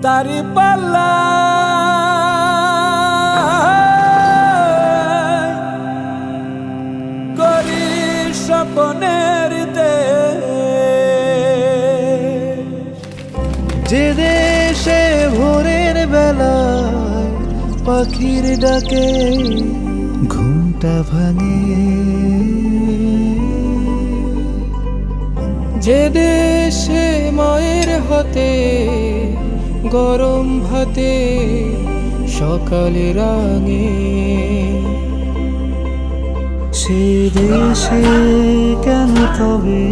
দাঁড়িপাল্লা করি স্বপ্নের দেশ, যে দেশে ভোরের বেলায় পাখির ডাকে ঘুমটা ভাঙে, যে দেশে মায়ের হাতে গরম ভাতে সকালে রাঙে, সে দেশে কেন তবে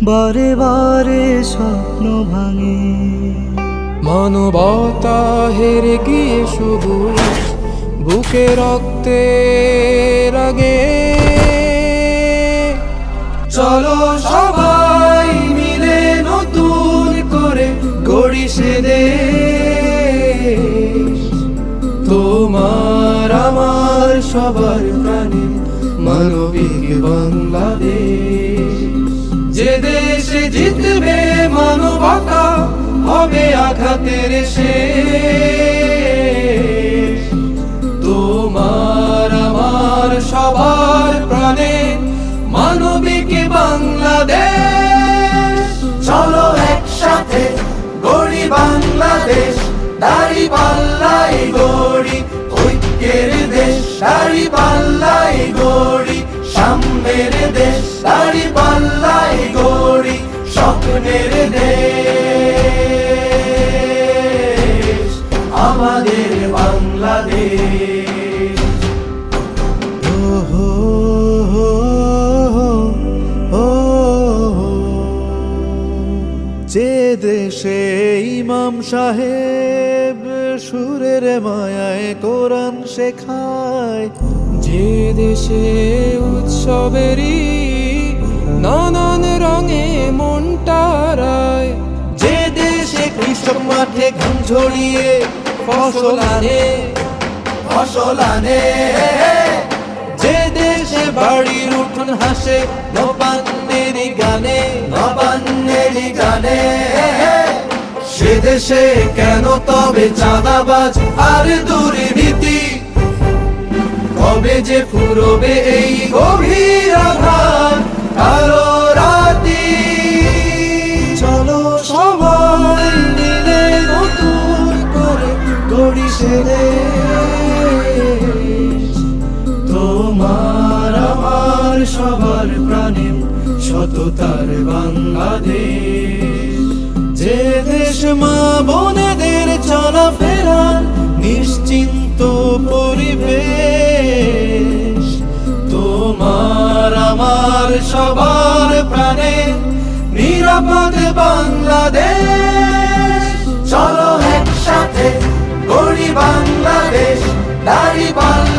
বারে বারে স্বপ্ন ভাঙে। মানবতা হেরে গিয়ে সবুজ বুকে রক্তে রাগে। চলো সবাই মিলে নতুন করে গড়ি সে দেশ, তোমার আমার সবার প্রাণে মানবিক বাংলাদেশ। যে দেশে জিতবে মানবতা হবে আঘাতের শেষ, তোমার আমার সবার প্রাণে মানবিক বাংলাদেশ। চলো একসাথে গড়ি বাংলাদেশ, দাঁড়িপাল্লাই গড়ি ঐক্যের দেশ, দাঁড়িপাল্লাই গড়ি সাম্যের দেশ, দাঁড়িপাল্লাই গড়ি স্বপ্নের দেশ, আমাদের বাংলাদেশ। যে দেশে ইমাম সাহেব সুরের মায়ায় কোরআন শেখায়, যে দেশে উৎসবেরই নানান রঙে মনটা রায়, যে দেশে কৃষক মাঠে ঘাম ঝরিয়ে ফসল আনে, ফসল আনে, যে দেশে বাড়ির উঠোন হাসে নবান্নের গানে, নবান্নের গানে, সে দেশে কেন তবে চাঁদাবাজ আর দুর্নীতি, কবে যে ফুরবে এই গভীর আধার কালো রাতি। চলো সবাই মিলে নতুন করে গড়ি সে দেশ, তোমার আমার সবার প্রাণে সততার বাংলাদেশ। যে দেশ মা বোনেদের চলাফেরা নিশ্চিন্ত পরিবেশ, তোমার আমার সবার প্রাণে নিরাপদ বাংলাদেশ। চলো একসাথে গড়ি বাংলাদেশ, দাঁড়িপাল্লা